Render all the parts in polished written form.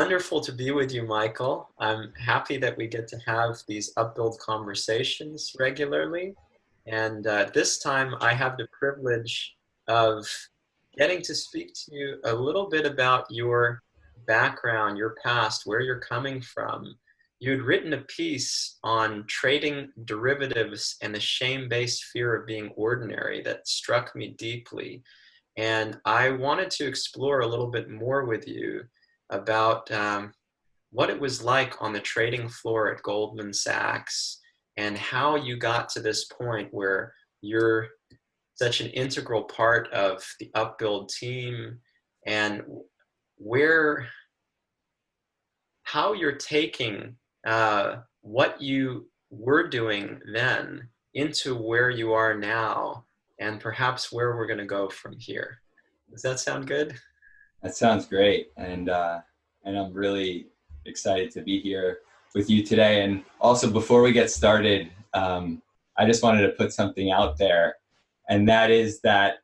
Wonderful to be with you, Michael. I'm happy that we get to have these Upbuild conversations regularly. And this time I have the privilege of getting to speak to you a little bit about your background, your past, where you're coming from. You had written a piece on trading derivatives and the shame-based fear of being ordinary that struck me deeply. And I wanted to explore a little bit more with you about what it was like on the trading floor at Goldman Sachs and how you got to this point where you're such an integral part of the Upbuild team, and where how you're taking what you were doing then into where you are now, and perhaps where we're going to go from here. Does that sound good? That sounds great, and I'm really excited to be here with you today. And also, before we get started, I just wanted to put something out there, and that is that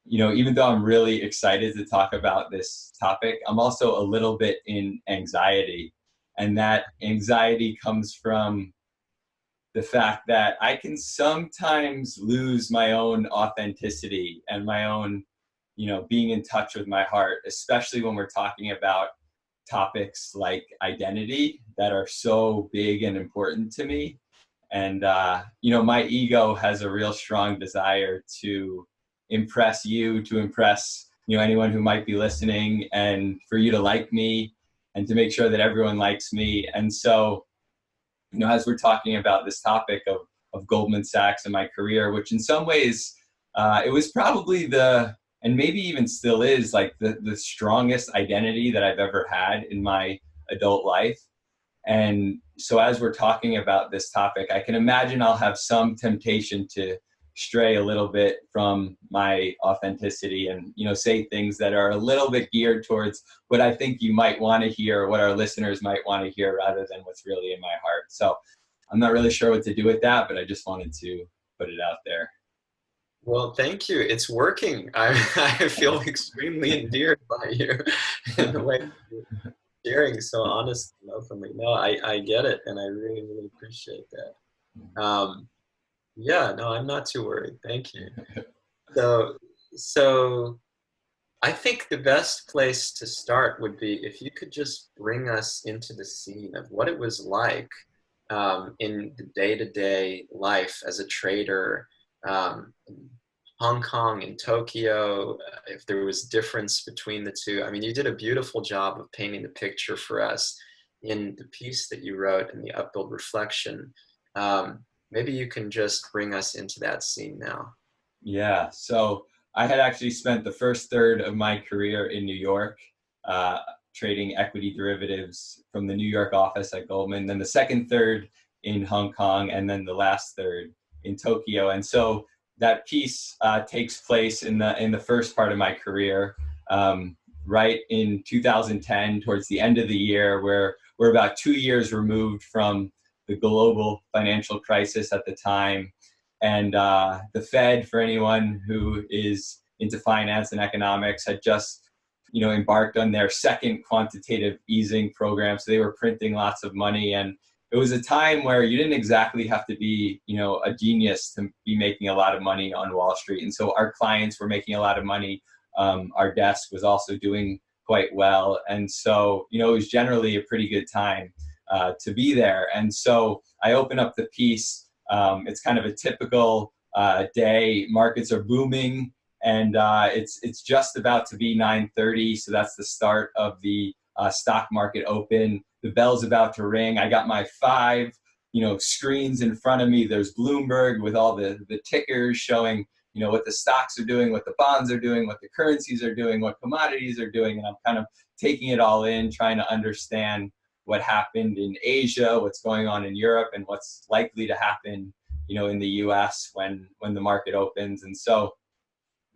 even though I'm really excited to talk about this topic, I'm also a little bit in anxiety, and that anxiety comes from the fact that I can sometimes lose my own authenticity and my own being in touch with my heart, especially when we're talking about topics like identity that are so big and important to me. And, my ego has a real strong desire to impress you, to impress, anyone who might be listening, and for you to like me and to make sure that everyone likes me. And so, as we're talking about this topic of Goldman Sachs and my career, which in some ways, it was probably and maybe even still is, like the strongest identity that I've ever had in my adult life. And so as we're talking about this topic, I can imagine I'll have some temptation to stray a little bit from my authenticity and, say things that are a little bit geared towards what I think you might want to hear, or what our listeners might want to hear, rather than what's really in my heart. So I'm not really sure what to do with that, but I just wanted to put it out there. Well, thank you. It's working. I feel extremely endeared by you in the way you're sharing so honestly and openly. No, I get it, and I really, really appreciate that. Yeah, no, I'm not too worried. Thank you. So I think the best place to start would be if you could just bring us into the scene of what it was like in the day-to-day life as a trader, in Hong Kong and Tokyo, if there was difference between the two. I mean, you did a beautiful job of painting the picture for us in the piece that you wrote in the Upbuild Reflection. Maybe you can just bring us into that scene now. Yeah, so I had actually spent the first third of my career in New York, trading equity derivatives from the New York office at Goldman, then the second third in Hong Kong, and then the last third in Tokyo. And so that piece takes place in the first part of my career, right in 2010, towards the end of the year, where we're about 2 years removed from the global financial crisis at the time. And the Fed, for anyone who is into finance and economics, had just embarked on their second quantitative easing program. So they were printing lots of money, and it was a time where you didn't exactly have to be, a genius to be making a lot of money on Wall Street. And so our clients were making a lot of money. Our desk was also doing quite well. And so, it was generally a pretty good time to be there. And so I open up the piece. It's kind of a typical day. Markets are booming, and it's just about to be 9:30. So that's the start of the stock market open. The bell's about to ring. I got my 5, screens in front of me. There's Bloomberg with all the tickers showing, what the stocks are doing, what the bonds are doing, what the currencies are doing, what commodities are doing. And I'm kind of taking it all in, trying to understand what happened in Asia, what's going on in Europe, and what's likely to happen, in the US when the market opens. And so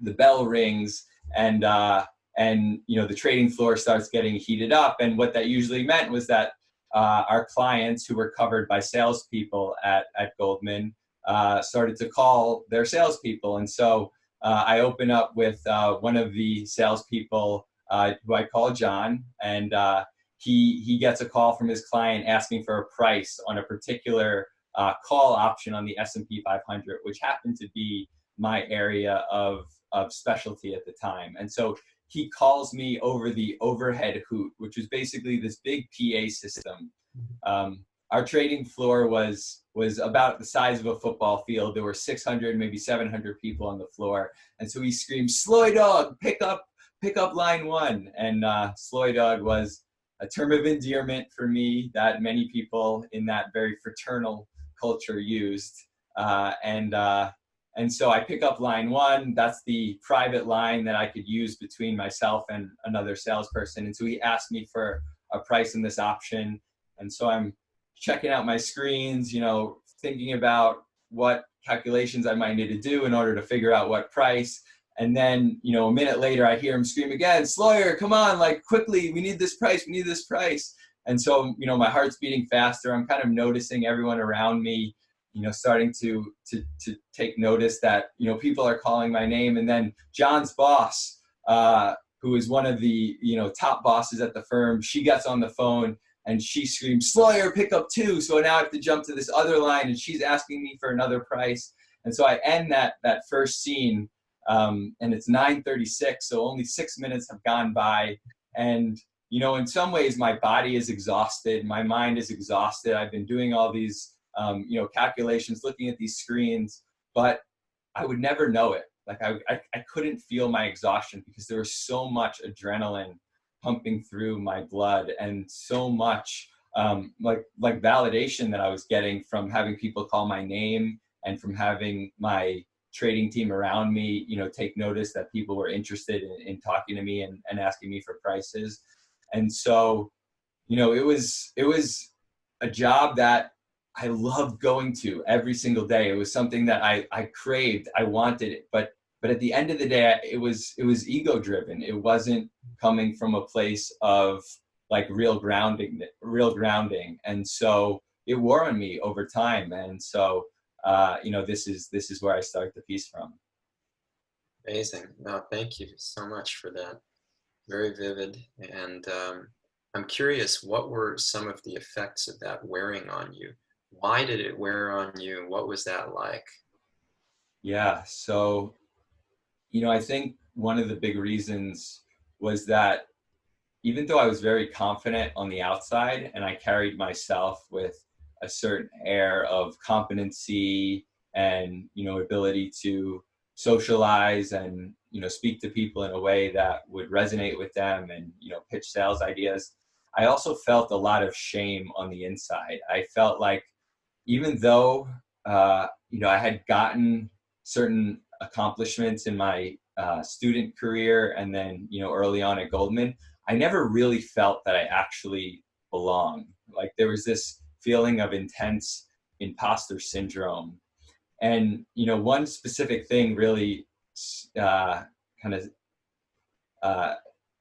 the bell rings, and the trading floor starts getting heated up. And what that usually meant was that our clients, who were covered by salespeople at Goldman, started to call their salespeople. And so I open up with one of the salespeople, who I call John, and he gets a call from his client asking for a price on a particular call option on the S&P 500, which happened to be my area of specialty at the time. And so he calls me over the overhead hoot, which was basically this big PA system. Our trading floor was about the size of a football field. There were 600, maybe 700 people on the floor. And so he screamed, "Sloy dog, pick up line one." And Sloy dog was a term of endearment for me that many people in that very fraternal culture used. And so I pick up line one. That's the private line that I could use between myself and another salesperson. And so he asked me for a price in this option. And so I'm checking out my screens, thinking about what calculations I might need to do in order to figure out what price. And then, a minute later, I hear him scream again, "Sloyer, come on, like quickly, we need this price, we need this price." And so, my heart's beating faster. I'm kind of noticing everyone around me, starting to take notice that, people are calling my name. And then John's boss, who is one of the, top bosses at the firm, she gets on the phone and she screams, "Sloyer, pick up two." So now I have to jump to this other line and she's asking me for another price. And so I end that first scene, and it's 9:36, so only 6 minutes have gone by. And, in some ways my body is exhausted, my mind is exhausted. I've been doing all these, calculations, looking at these screens, but I would never know it. Like I couldn't feel my exhaustion because there was so much adrenaline pumping through my blood and so much like validation that I was getting from having people call my name and from having my trading team around me, take notice that people were interested in talking to me and asking me for prices. And so, it was a job that I loved going to every single day. It was something that I craved, I wanted it, but at the end of the day, it was ego driven. It wasn't coming from a place of like real grounding. And so it wore on me over time. And so, this is where I start the piece from. Amazing. No, thank you so much for that. Very vivid. And I'm curious, what were some of the effects of that wearing on you? Why did it wear on you? What was that like? Yeah. So, I think one of the big reasons was that even though I was very confident on the outside and I carried myself with a certain air of competency and, ability to socialize and, speak to people in a way that would resonate with them and, pitch sales ideas, I also felt a lot of shame on the inside. I felt like even though, I had gotten certain accomplishments in my student career and then, early on at Goldman, I never really felt that I actually belonged. Like there was this feeling of intense imposter syndrome. And, one specific thing really kind of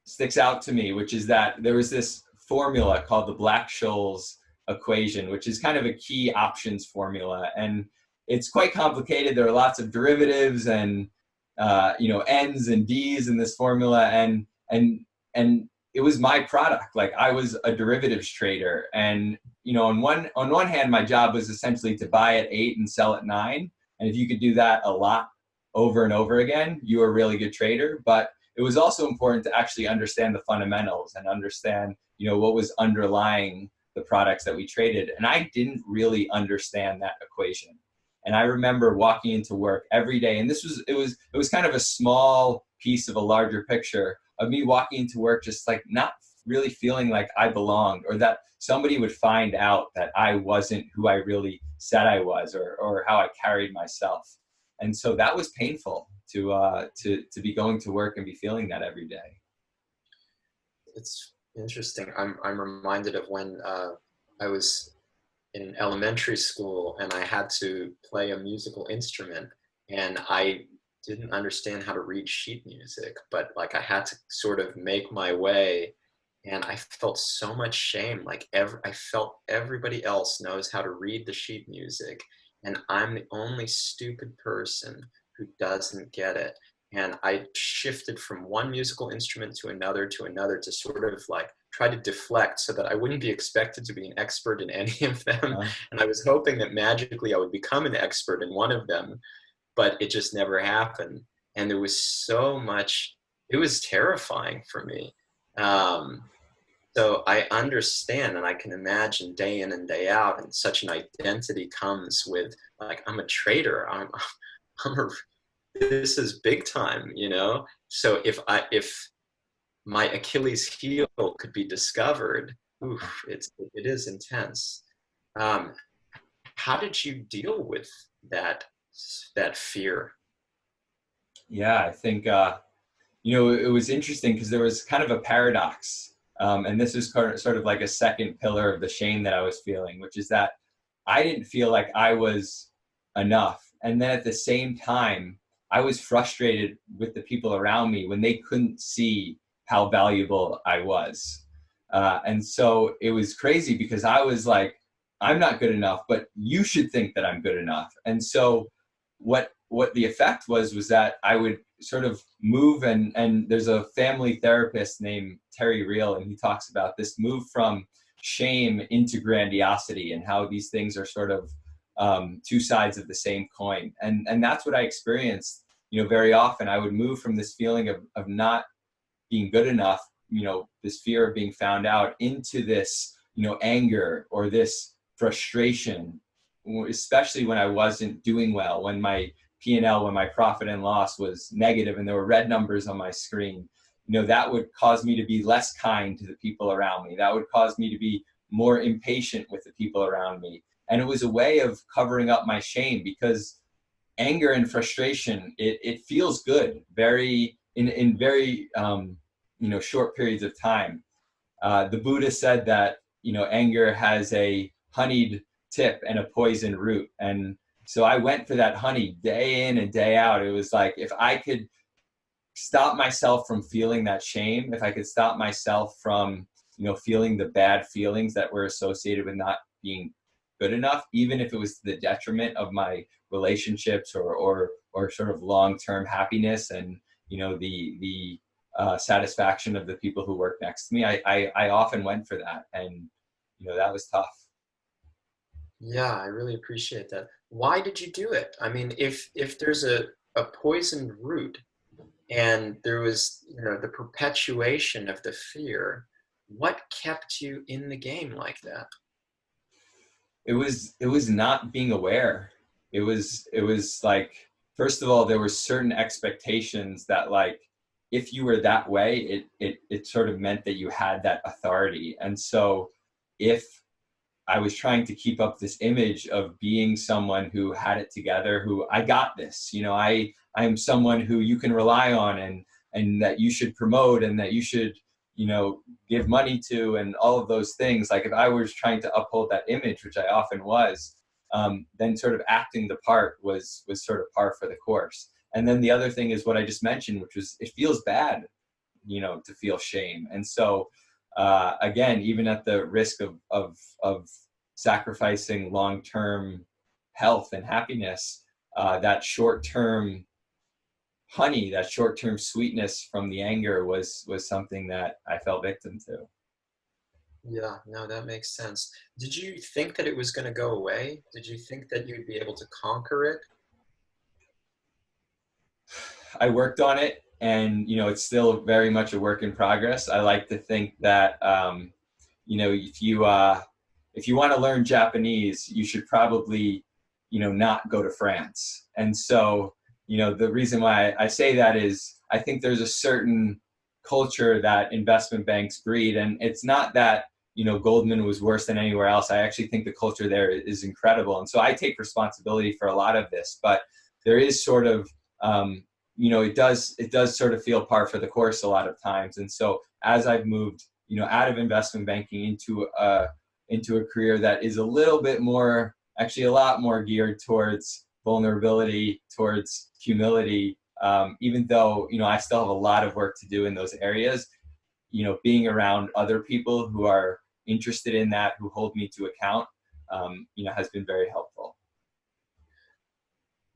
sticks out to me, which is that there was this formula called the Black-Scholes equation, which is kind of a key options formula. And it's quite complicated. There are lots of derivatives and, N's and D's in this formula. And it was my product. Like I was a derivatives trader. And, on one hand, my job was essentially to buy at 8 and sell at 9. And if you could do that a lot over and over again, you were a really good trader. But it was also important to actually understand the fundamentals and understand, what was underlying the products that we traded. And I didn't really understand that equation. And I remember walking into work every day, and it was kind of a small piece of a larger picture of me walking into work just like not really feeling like I belonged, or that somebody would find out that I wasn't who I really said I was, or how I carried myself. And so that was painful to be going to work and be feeling that every day. It's interesting. I'm reminded of when I was in elementary school and I had to play a musical instrument, and I didn't understand how to read sheet music, but like I had to sort of make my way, and I felt so much shame. Like I felt everybody else knows how to read the sheet music, and I'm the only stupid person who doesn't get it. And I shifted from one musical instrument to another to sort of like try to deflect so that I wouldn't be expected to be an expert in any of them. Uh, And I was hoping that magically I would become an expert in one of them, but it just never happened. And there was so much, it was terrifying for me. Um, so I understand and I can imagine day in and day out, and such an identity comes with like, I'm a trader. I'm a, this is big time, you know? So if my Achilles heel could be discovered, oof, it is intense. Um, how did you deal with that, that fear? yeah, I think, it was interesting because there was kind of a paradox. And this is sort of like a second pillar of the shame that I was feeling, which is that I didn't feel like I was enough. And then at the same time, I was frustrated with the people around me when they couldn't see how valuable I was. And so it was crazy because I was like, I'm not good enough, but you should think that I'm good enough. And so what the effect was that I would sort of move, and there's a family therapist named Terry Real, and he talks about this move from shame into grandiosity and how these things are sort of two sides of the same coin. And that's what I experienced, very often. I would move from this feeling of not being good enough, this fear of being found out, into this, anger or this frustration, especially when I wasn't doing well, when my P&L, when my profit and loss was negative and there were red numbers on my screen. That would cause me to be less kind to the people around me. That would cause me to be more impatient with the people around me. And it was a way of covering up my shame, because anger and frustration, it feels good very in very short periods of time. The Buddha said that anger has a honeyed tip and a poison root, and so I went for that honey day in and day out. It was like, if I could stop myself from feeling that shame, if I could stop myself from feeling the bad feelings that were associated with not being good enough, even if it was to the detriment of my relationships or sort of long-term happiness and the satisfaction of the people who work next to me, I often went for that, and that was tough. Yeah, I really appreciate that. Why did you do it? I mean, if there's a poisoned root and there was, the perpetuation of the fear, what kept you in the game like that? It was not being aware. It was like, first of all, there were certain expectations that, like, if you were that way, it sort of meant that you had that authority. And so if I was trying to keep up this image of being someone who had it together, who, I got this, I'm someone who you can rely on, and that you should promote, and that you should, give money to, and all of those things. Like, if I was trying to uphold that image, which I often was, then sort of acting the part was sort of par for the course. And then the other thing is what I just mentioned, which was, it feels bad, to feel shame. And so, again, even at the risk of sacrificing long-term health and happiness, that short-term honey, that short-term sweetness from the anger was something that I fell victim to. Yeah, no, that makes sense. Did you think that it was going to go away? Did you think that you'd be able to conquer it? I worked on it, and it's still very much a work in progress. I like to think that if you want to learn Japanese, you should probably not go to France. And so the reason why I say that is, I think there's a certain culture that investment banks breed, and it's not that Goldman was worse than anywhere else. I actually think the culture there is incredible, and so I take responsibility for a lot of this. But there is sort of it does sort of feel par for the course a lot of times. And so as I've moved out of investment banking into a career that is a little bit more, actually a lot more geared towards vulnerability, towards humility, even though I still have a lot of work to do in those areas, being around other people who are interested in that, who hold me to account, has been very helpful.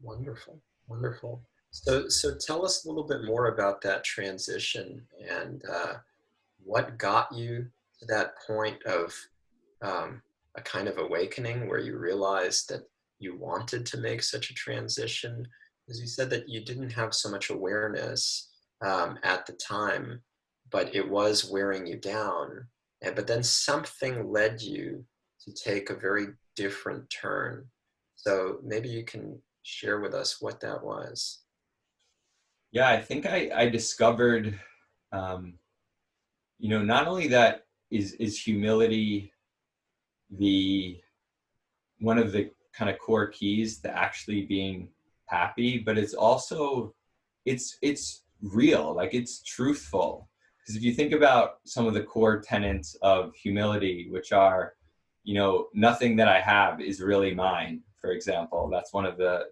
Wonderful, wonderful. So tell us a little bit more about that transition and what got you to that point of a kind of awakening where you realized that you wanted to make such a transition? Because you said that you didn't have so much awareness at the time, but it was wearing you down. And, but then something led you to take a very different turn. So maybe you can share with us what that was. Yeah, I think I discovered, not only that is humility the one of the kind of core keys to actually being happy, but it's also it's real, like it's truthful. Because if you think about some of the core tenets of humility, which are, nothing that I have is really mine, for example. That's one of the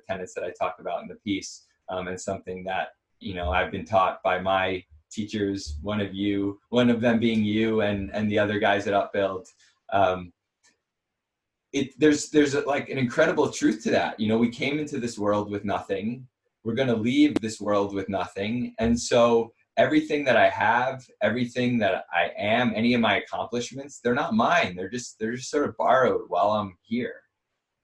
tenets that I talk about in the piece, and something that I've been taught by my teachers, one of them being you, and the other guys at Upbuild. um, there's like an incredible truth to that. We came into this world with nothing. We're going to leave this world with nothing. And so everything that I have, everything that I am, any of my accomplishments, they're not mine. They're just sort of borrowed while I'm here.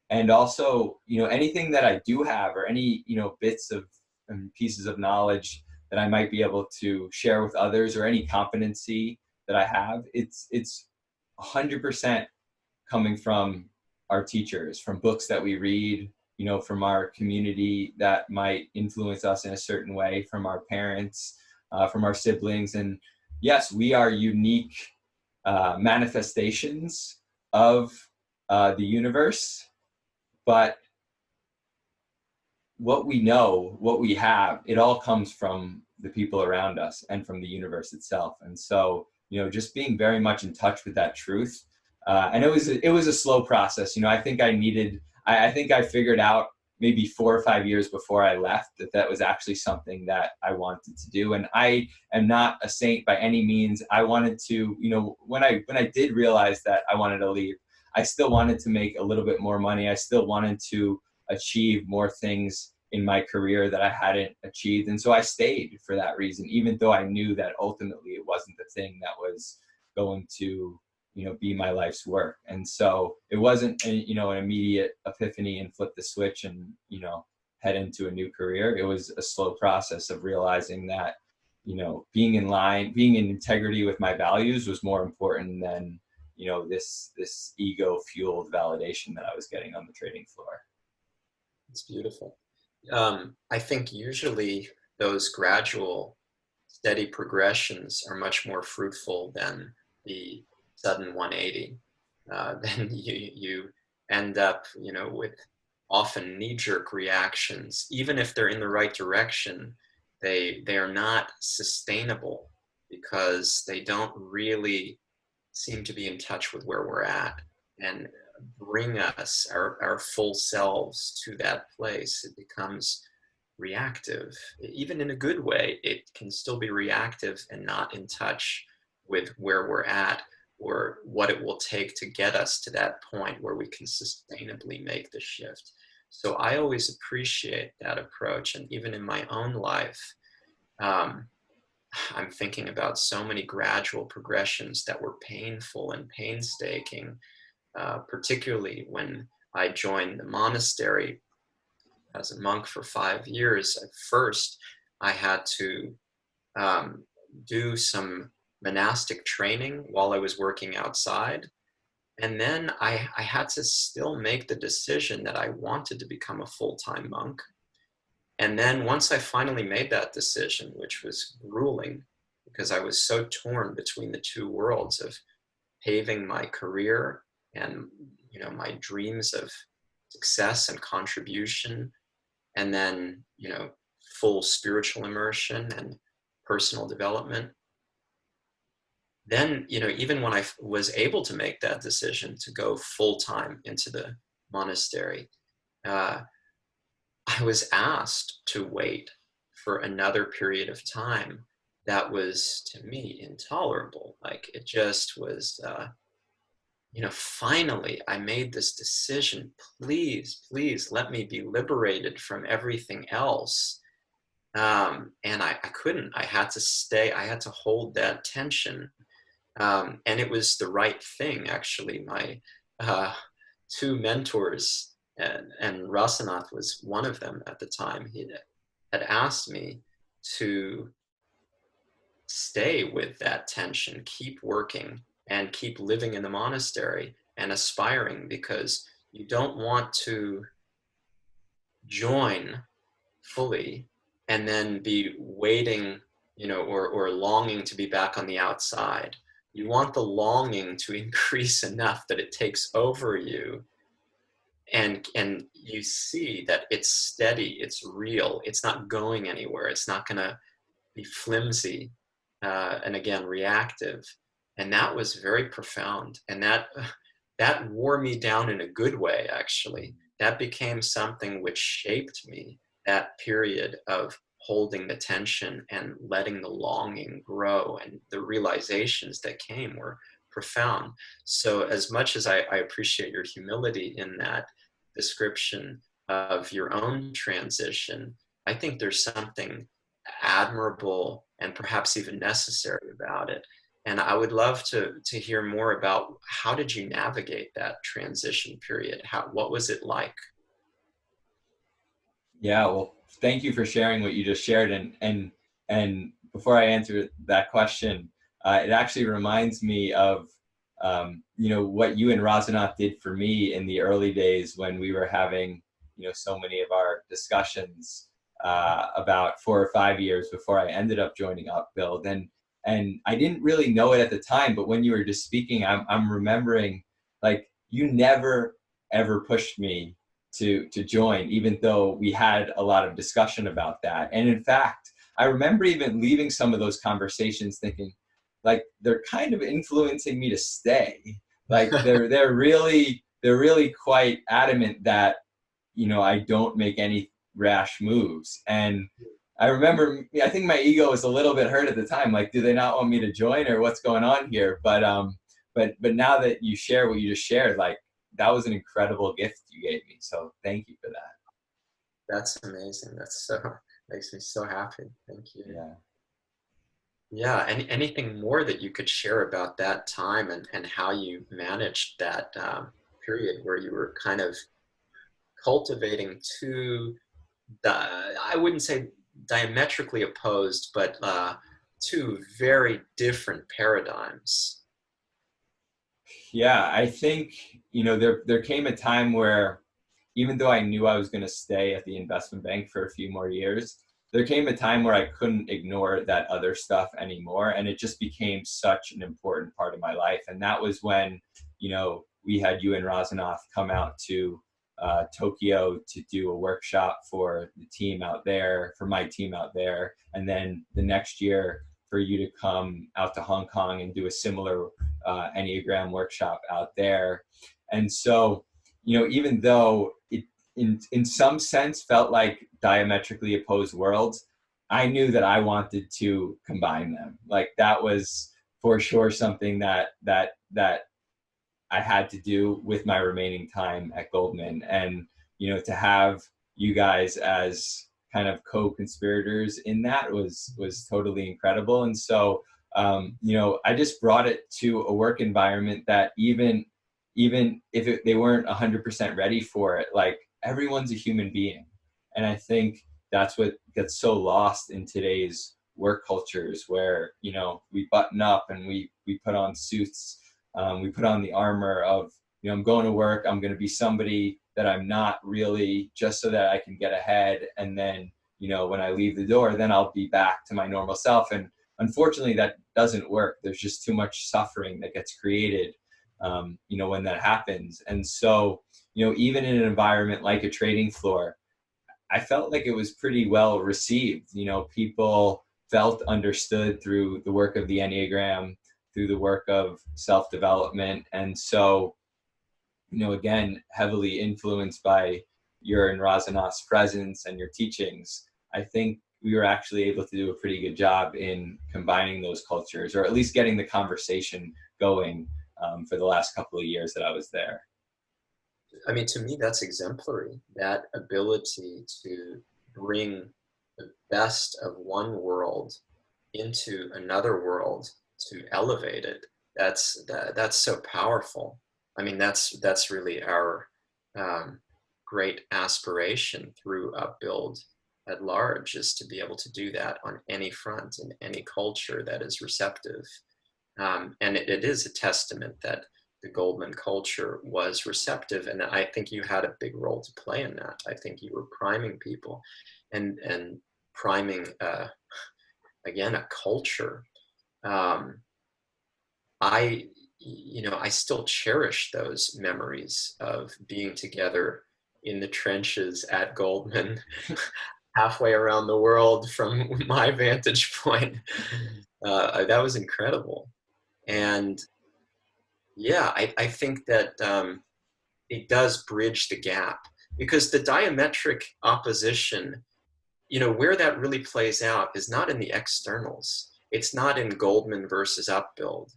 And also, anything that I do have, or any, bits of and pieces of knowledge that I might be able to share with others, or any competency that I have, it's 100% coming from our teachers, from books that we read, from our community that might influence us in a certain way, from our parents, from our siblings. And yes, we are unique manifestations of the universe, but what we know, what we have, it all comes from the people around us and from the universe itself. And so, just being very much in touch with that truth. And it was a slow process. I think I figured out maybe 4 or 5 years before I left that was actually something that I wanted to do. And I am not a saint by any means. I wanted to, when I did realize that I wanted to leave, I still wanted to make a little bit more money. I still wanted to achieve more things in my career that I hadn't achieved. And so I stayed for that reason, even though I knew that ultimately it wasn't the thing that was going to, be my life's work. And so it wasn't, an immediate epiphany and flip the switch and, head into a new career. It was a slow process of realizing that, being in line, being in integrity with my values was more important than, this ego fueled validation that I was getting on the trading floor. It's beautiful. I think usually those gradual, steady progressions are much more fruitful than the sudden 180. Then you end up, with often knee-jerk reactions. Even if they're in the right direction, they are not sustainable because they don't really seem to be in touch with where we're at and bring us, our full selves, to that place. It becomes reactive. Even in a good way, it can still be reactive and not in touch with where we're at or what it will take to get us to that point where we can sustainably make the shift. So I always appreciate that approach. And even in my own life, um, I'm thinking about so many gradual progressions that were painful and painstaking, particularly when I joined the monastery as a monk for 5 years. At first, I had to do some monastic training while I was working outside. And then I had to still make the decision that I wanted to become a full-time monk. And then once I finally made that decision, which was grueling because I was so torn between the two worlds of paving my career and my dreams of success and contribution, and then full spiritual immersion and personal development. Then even when I was able to make that decision to go full-time into the monastery, uh, I was asked to wait for another period of time that was, to me, intolerable. Like, it just was, finally I made this decision. Please, please let me be liberated from everything else. And I couldn't. I had to stay. I had to hold that tension And it was the right thing, actually. My uh, two mentors, and Rasanath was one of them at the time, he had asked me to stay with that tension, keep working, and keep living in the monastery and aspiring, because you don't want to join fully and then be waiting, or longing to be back on the outside. You want the longing to increase enough that it takes over you, and you see that it's steady, it's real, it's not going anywhere, it's not going to be flimsy, and again reactive. And that was very profound, and that wore me down in a good way, actually. That became something which shaped me. That period of holding the tension and letting the longing grow, and the realizations that came were profound. So as much as I appreciate your humility in that description of your own transition, I think there's something admirable and perhaps even necessary about it. And I would love to hear more about, how did you navigate that transition period? What was it like? Yeah, well, thank you for sharing what you just shared. And before I answer that question, it actually reminds me of what you and Razanath did for me in the early days when we were having so many of our discussions about 4 or 5 years before I ended up joining Upbuild. And I didn't really know it at the time, but when you were just speaking, I'm remembering, like, you never ever pushed me to join, even though we had a lot of discussion about that. And in fact, I remember even leaving some of those conversations thinking, like, they're kind of influencing me to stay. Like, they're really quite adamant that I don't make any rash moves. And I remember, I think my ego was a little bit hurt at the time. Like, do they not want me to join, or what's going on here? But now that you share what you just shared, like, that was an incredible gift you gave me. So thank you for that. That's amazing. That's so makes me so happy. Thank you. Yeah. Yeah, anything more that you could share about that time, and how you managed that period where you were kind of cultivating two, I wouldn't say diametrically opposed, but two very different paradigms. Yeah, I think, there came a time where, even though I knew I was going to stay at the investment bank for a few more years, there came a time where I couldn't ignore that other stuff anymore. And it just became such an important part of my life. And that was when, we had you and Razanath come out to Tokyo to do a workshop for the team out there, for my team out there. And then the next year for you to come out to Hong Kong and do a similar Enneagram workshop out there. And so, even though it in some sense felt like diametrically opposed worlds, I knew that I wanted to combine them. Like, that was for sure something that I had to do with my remaining time at Goldman. And to have you guys as kind of co-conspirators in that was totally incredible. And so I just brought it to a work environment that even if they weren't 100% ready for it, like, everyone's a human being. And I think that's what gets so lost in today's work cultures, where we button up and we put on suits, we put on the armor of I'm going to work, I'm going to be somebody that I'm not really, just so that I can get ahead, and then when I leave the door, then I'll be back to my normal self. And unfortunately, that doesn't work. There's just too much suffering that gets created when that happens. And so even in an environment like a trading floor, I felt like it was pretty well received. People felt understood through the work of the Enneagram, through the work of self-development. And so, again, heavily influenced by your and Razanath's presence and your teachings, I think we were actually able to do a pretty good job in combining those cultures, or at least getting the conversation going for the last couple of years that I was there. I mean, to me, that's exemplary. That ability to bring the best of one world into another world, to elevate it. That's so powerful. I mean, that's really our um, great aspiration through Upbuild at large, is to be able to do that on any front in any culture that is receptive. And it is a testament that the Goldman culture was receptive, and I think you had a big role to play in that. I think you were priming people, and priming again a culture. Um, I, I still cherish those memories of being together in the trenches at Goldman, halfway around the world from my vantage point. That was incredible. And yeah, I think that it does bridge the gap, because the diametric opposition, where that really plays out is not in the externals. It's not in Goldman versus Upbuild.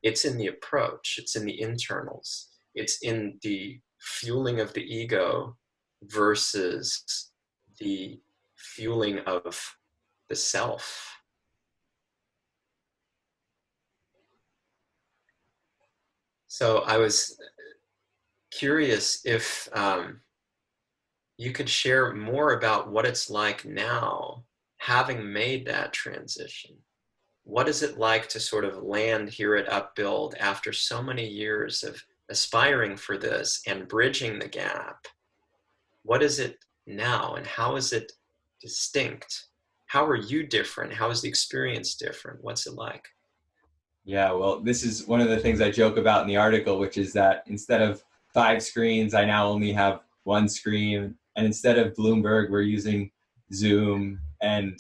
It's in the approach, it's in the internals, it's in the fueling of the ego versus the fueling of the self. So I was curious if you could share more about what it's like now, having made that transition. What is it like to sort of land here at Upbuild after so many years of aspiring for this and bridging the gap? What is it now, and how is it distinct? How are you different? How is the experience different? What's it like? Yeah, well, this is one of the things I joke about in the article, which is that instead of 5 screens, I now only have one screen. And instead of Bloomberg, we're using Zoom. And,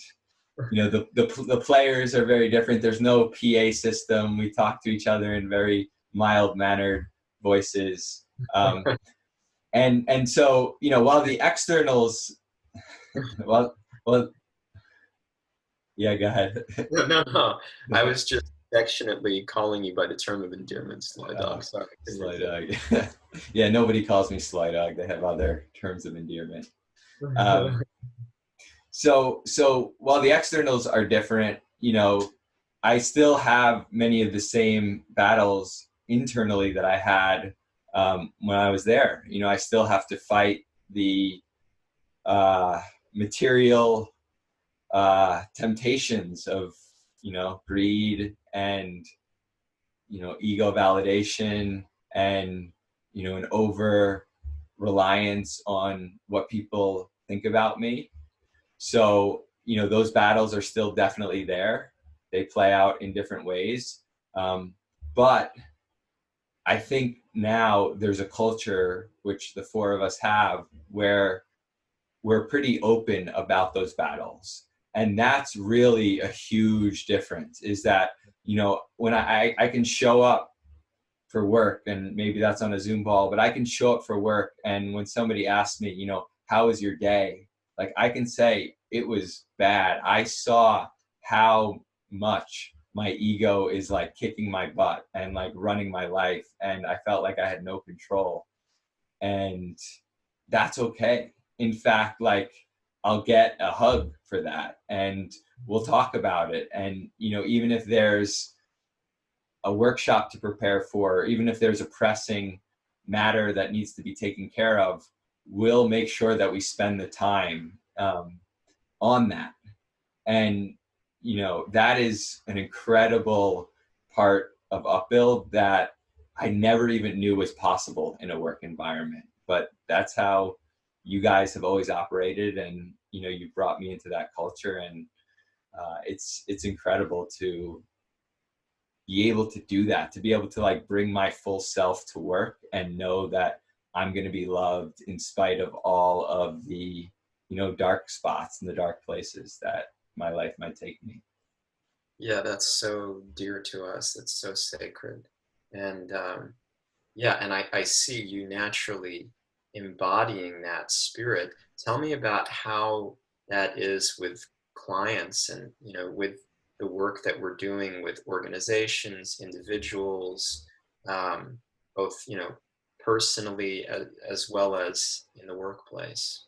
the players are very different. There's no PA system. We talk to each other in very mild-mannered voices. And so, while the externals, well, well, yeah, go ahead. No, no, no. I was just affectionately calling you by the term of endearment, Sly Dog. Sorry. Sly Dog. Yeah, nobody calls me Sly Dog. They have other terms of endearment. So while the externals are different, I still have many of the same battles internally that I had when I was there. I still have to fight the material temptations of, greed and, ego validation and, an over reliance on what people think about me. So, those battles are still definitely there. They play out in different ways. But I think now there's a culture, which the four of us have, where we're pretty open about those battles. And that's really a huge difference, is that, when I can show up for work, and maybe that's on a Zoom call, but I can show up for work. And when somebody asks me, how was your day? Like, I can say it was bad. I saw how much my ego is like kicking my butt and like running my life. And I felt like I had no control. And that's okay. In fact, like, I'll get a hug for that, and we'll talk about it. And, even if there's a workshop to prepare for, even if there's a pressing matter that needs to be taken care of, we'll make sure that we spend the time on that. And, that is an incredible part of Upbuild that I never even knew was possible in a work environment. But that's how you guys have always operated, and, you brought me into that culture. And it's incredible to be able to do that, to be able to like bring my full self to work and know that I'm going to be loved in spite of all of the, dark spots and the dark places that my life might take me. Yeah, that's so dear to us. It's so sacred. And yeah, and I see you naturally embodying that spirit. Tell me about how that is with clients, and, with the work that we're doing with organizations, individuals, both, personally as well as in the workplace.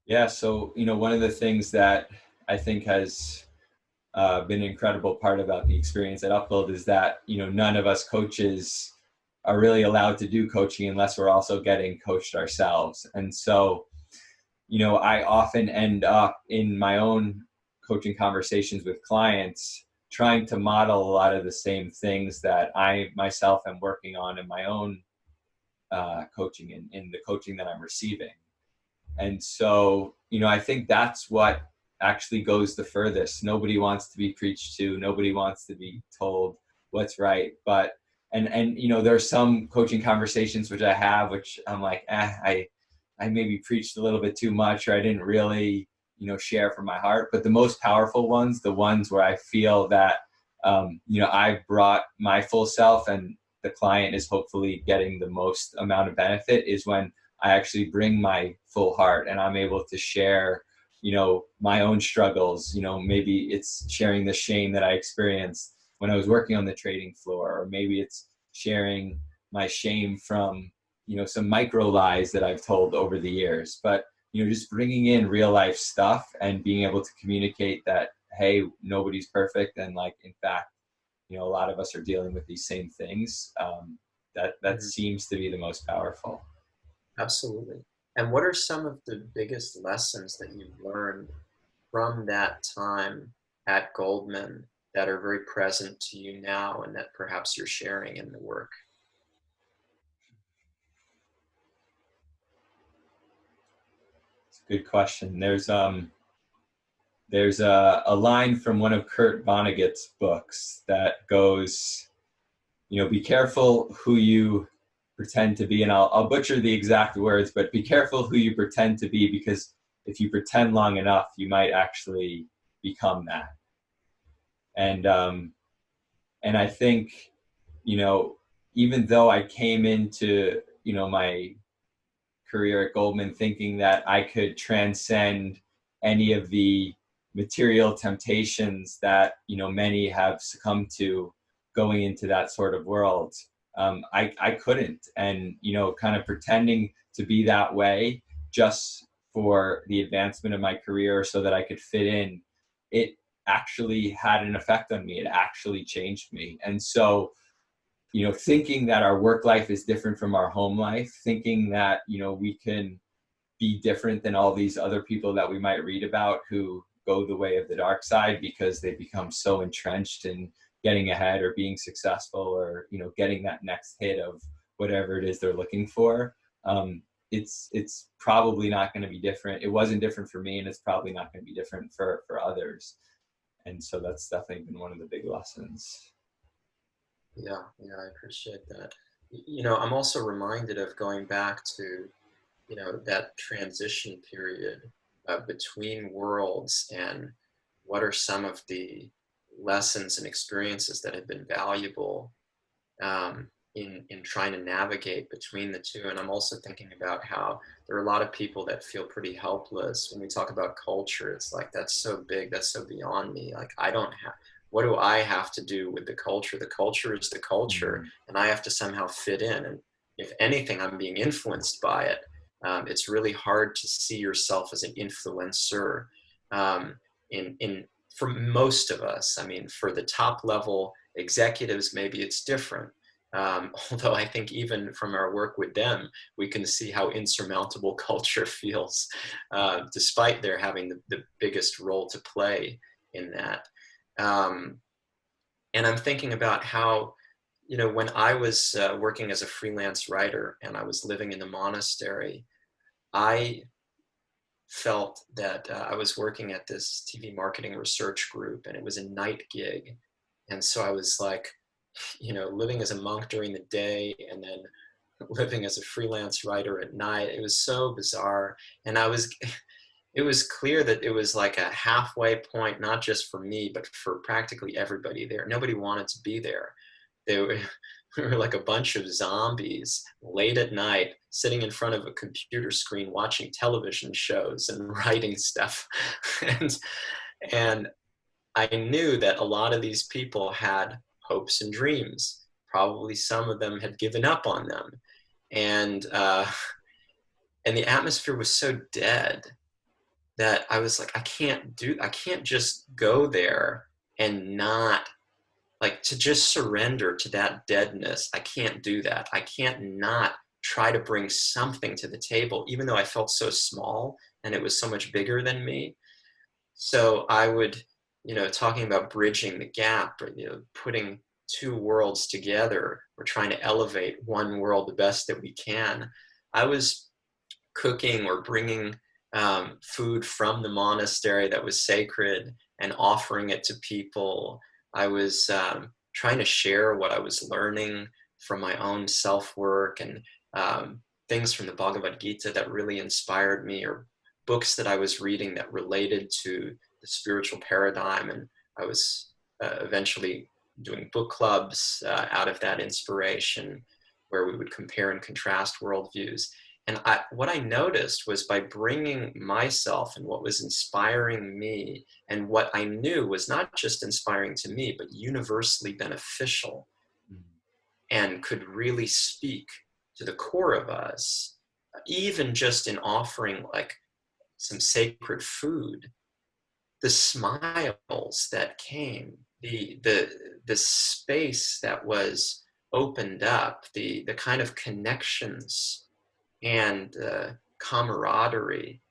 Yeah. So, one of the things that I think has been an incredible part about the experience at Upbuild is that, none of us coaches are really allowed to do coaching unless we're also getting coached ourselves. And so, I often end up in my own coaching conversations with clients trying to model a lot of the same things that I myself am working on in my own coaching and in the coaching that I'm receiving. And so, I think that's what actually goes the furthest. Nobody wants to be preached to. Nobody wants to be told what's right. But, and there's some coaching conversations which I have, which I'm like, I maybe preached a little bit too much, or I didn't really, share from my heart. But the most powerful ones, the ones where I feel that, I've brought my full self and the client is hopefully getting the most amount of benefit, is when I actually bring my full heart and I'm able to share, my own struggles. Maybe it's sharing the shame that I experienced when I was working on the trading floor, or maybe it's sharing my shame from, some micro lies that I've told over the years. But, just bringing in real life stuff and being able to communicate that, hey, nobody's perfect. And like, in fact, a lot of us are dealing with these same things. That Mhm. seems to be the most powerful. Absolutely. And what are some of the biggest lessons that you've learned from that time at Goldman that are very present to you now and that perhaps you're sharing in the work? It's a good question. There's a line from one of Kurt Vonnegut's books that goes, be careful who you pretend to be. And I'll butcher the exact words, but be careful who you pretend to be, because if you pretend long enough, you might actually become that. And I think, you know, even though I came into, my career at Goldman thinking that I could transcend any of the material temptations that, many have succumbed to going into that sort of world. I couldn't. And, kind of pretending to be that way just for the advancement of my career so that I could fit in, it actually had an effect on me. It actually changed me. And so, thinking that our work life is different from our home life, thinking that, we can be different than all these other people that we might read about who go the way of the dark side because they become so entrenched in getting ahead or being successful, or, getting that next hit of whatever it is they're looking for. It's probably not going to be different. It wasn't different for me, and it's probably not going to be different for others. And so that's definitely been one of the big lessons. Yeah, yeah, I appreciate that. I'm also reminded of going back to, that transition period between worlds, and what are some of the lessons and experiences that have been valuable in trying to navigate between the two. And I'm also thinking about how there are a lot of people that feel pretty helpless when we talk about culture. It's like, that's so big, that's so beyond me. Like, I don't have, what do I have to do with the culture? The culture is the culture, Mm. and I have to somehow fit in. And if anything, I'm being influenced by it. It's really hard to see yourself as an influencer in for most of us. I mean, for the top level executives, maybe it's different. Although I think even from our work with them, we can see how insurmountable culture feels, despite their having the biggest role to play in that. Um, and I'm thinking about how, when I was working as a freelance writer and I was living in the monastery, I felt that I was working at this TV marketing research group, and it was a night gig. And so I was like, living as a monk during the day and then living as a freelance writer at night. It was so bizarre. And it was clear that it was like a halfway point, not just for me, but for practically everybody there. Nobody wanted to be there. They were, we were like a bunch of zombies late at night, sitting in front of a computer screen, watching television shows and writing stuff. and, and I knew that a lot of these people had hopes and dreams. Probably some of them had given up on them. And, uh, and the atmosphere was so dead that I was like, I can't just go there and not like to just surrender to that deadness. I can't do that. I can't not try to bring something to the table, even though I felt so small and it was so much bigger than me. So I would, talking about bridging the gap, or, putting two worlds together. We're trying to elevate one world the best that we can. I was cooking or bringing food from the monastery that was sacred and offering it to people. I was trying to share what I was learning from my own self-work, and things from the Bhagavad Gita that really inspired me, or books that I was reading that related to the spiritual paradigm. And I was eventually doing book clubs out of that inspiration, where we would compare and contrast worldviews. And what I noticed was, by bringing myself and what was inspiring me, and what I knew was not just inspiring to me, but universally beneficial, and could really speak to the core of us, even just in offering like some sacred food, the smiles that came, the space that was opened up, the kind of connections and camaraderie,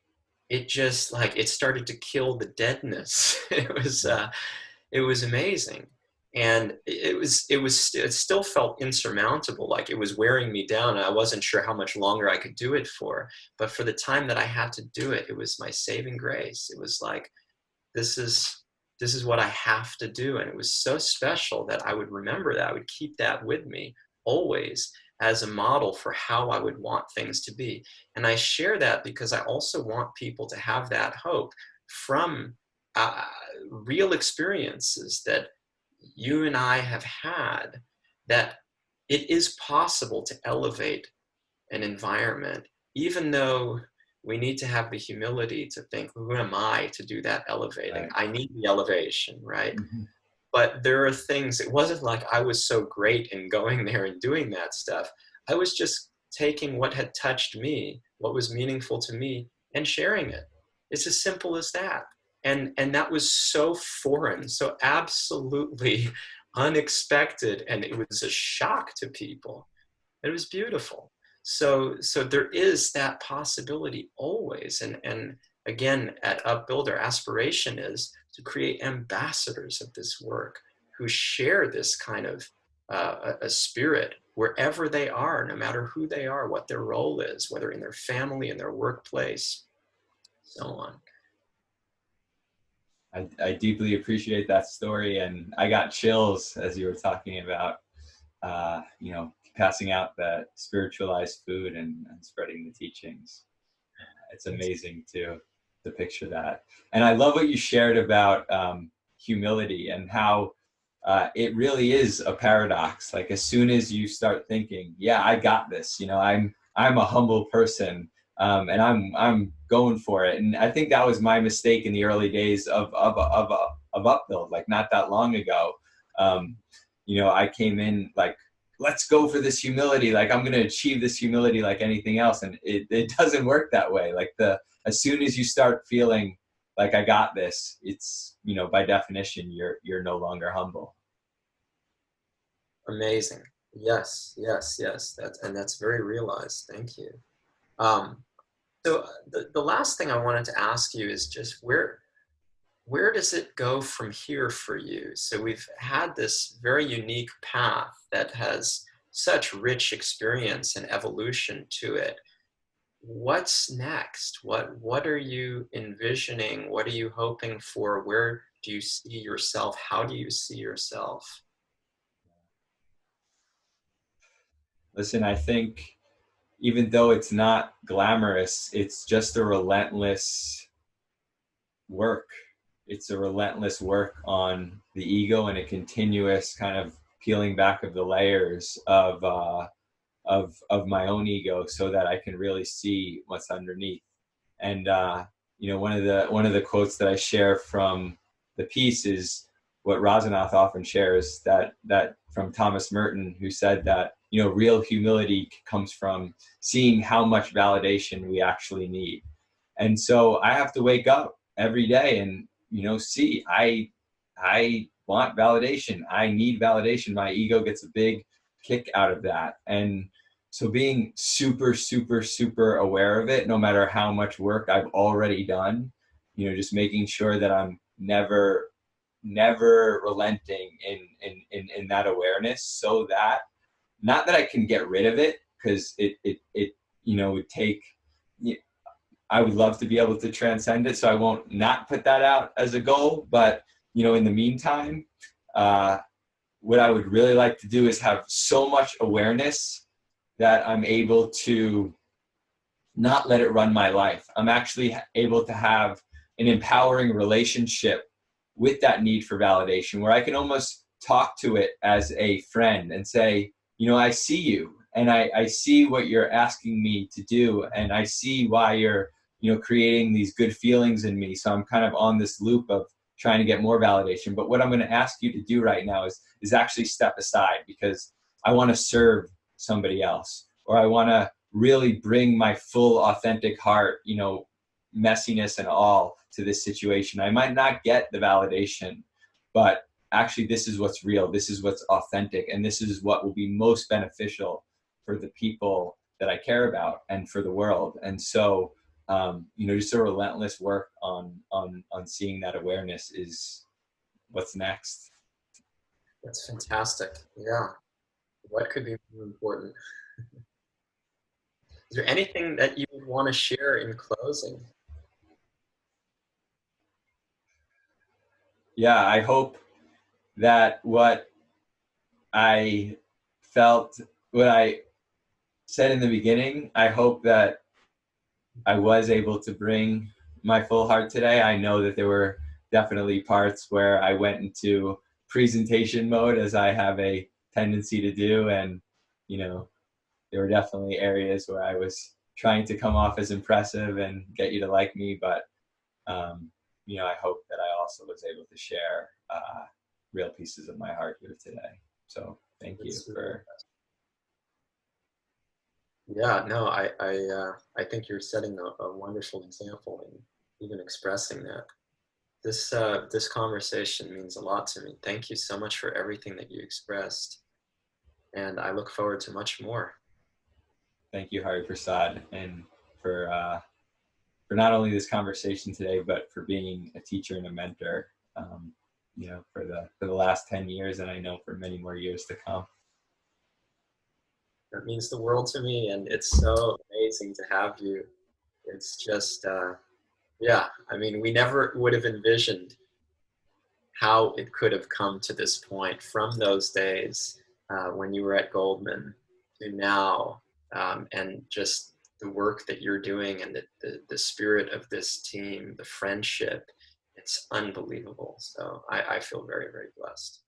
it just like, it started to kill the deadness. It was amazing. And it still felt insurmountable, like it was wearing me down, and I wasn't sure how much longer I could do it for. But for the time that I had to do it, it was my saving grace. It was like, this is what I have to do. And it was so special that I would remember that. I would keep that with me always as a model for how I would want things to be. And I share that because I also want people to have that hope from real experiences that you and I have had, that it is possible to elevate an environment, even though we need to have the humility to think, who am I to do that elevating? Right. I need the elevation, right? Mm-hmm. But there are things, it wasn't like I was so great in going there and doing that stuff. I was just taking what had touched me, what was meaningful to me, and sharing it. It's as simple as that. And that was so foreign, so absolutely unexpected, and it was a shock to people. It was beautiful. So there is that possibility always. And again, at Upbuild, our aspiration is to create ambassadors of this work who share this kind of a spirit wherever they are, no matter who they are, what their role is, whether in their family, in their workplace, so on. I deeply appreciate that story, and I got chills as you were talking about, passing out that spiritualized food and spreading the teachings. It's amazing to picture that. And I love what you shared about humility, and how it really is a paradox. Like, as soon as you start thinking, yeah, I got this, I'm a humble person, and I'm going for it. And I think that was my mistake in the early days of Upbuild, like not that long ago. I came in like, let's go for this humility. Like, I'm going to achieve this humility like anything else. And it doesn't work that way. Like, as soon as you start feeling like I got this, it's, by definition, you're no longer humble. Amazing. Yes, yes, yes. That's very realized. Thank you. So the last thing I wanted to ask you is just where does it go from here for you? So we've had this very unique path that has such rich experience and evolution to it. What's next? What are you envisioning? What are you hoping for? Where do you see yourself? How do you see yourself? Listen, I think even though it's not glamorous, it's just a relentless work. It's a relentless work on the ego, and a continuous kind of peeling back of the layers of my own ego, so that I can really see what's underneath. And one of the quotes that I share from the piece is what Razanath often shares, that from Thomas Merton, who said that real humility comes from seeing how much validation we actually need. And so I have to wake up every day and see I want validation. I need validation. My ego gets a big kick out of that. And so being super, super, super aware of it, no matter how much work I've already done, you know, just making sure that I'm never relenting in that awareness, so that, not that I can get rid of it, because it you know, would take, I would love to be able to transcend it, so I won't not put that out as a goal. But, you know, in the meantime, what I would really like to do is have so much awareness that I'm able to not let it run my life. I'm actually able to have an empowering relationship with that need for validation, where I can almost talk to it as a friend and say, you know, I see you, and I see what you're asking me to do, and I see why you're, you know, creating these good feelings in me. So I'm kind of on this loop of trying to get more validation. But what I'm going to ask you to do right now is actually step aside, because I want to serve somebody else, or I want to really bring my full authentic heart, you know, messiness and all, to this situation. I might not get the validation, but actually this is what's real, this is what's authentic, and this is what will be most beneficial for the people that I care about and for the world. And so, you know, just a relentless work on seeing that awareness is what's next. That's fantastic. Yeah. What could be more important? Is there anything that you would want to share in closing? Yeah, I hope that what I felt, what I said in the beginning, I hope that I was able to bring my full heart today. I know that there were definitely parts where I went into presentation mode, as I have a tendency to do. And, you know, there were definitely areas where I was trying to come off as impressive and get you to like me. But, you know, I hope that I also was able to share real pieces of my heart here today. So thank you for. Yeah, no, I think you're setting a wonderful example in even expressing that. This conversation means a lot to me. Thank you so much for everything that you expressed, and I look forward to much more. Thank you, Hari Prasad, and for not only this conversation today, but for being a teacher and a mentor, you know, for the last 10 years, and I know for many more years to come. That means the world to me, and it's so amazing to have you. It's just, yeah, I mean, we never would have envisioned how it could have come to this point from those days when you were at Goldman to now, and just the work that you're doing, and the spirit of this team, the friendship, it's unbelievable. So I feel very, very blessed.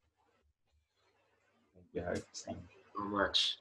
Thank you, Hari Prasad. So much.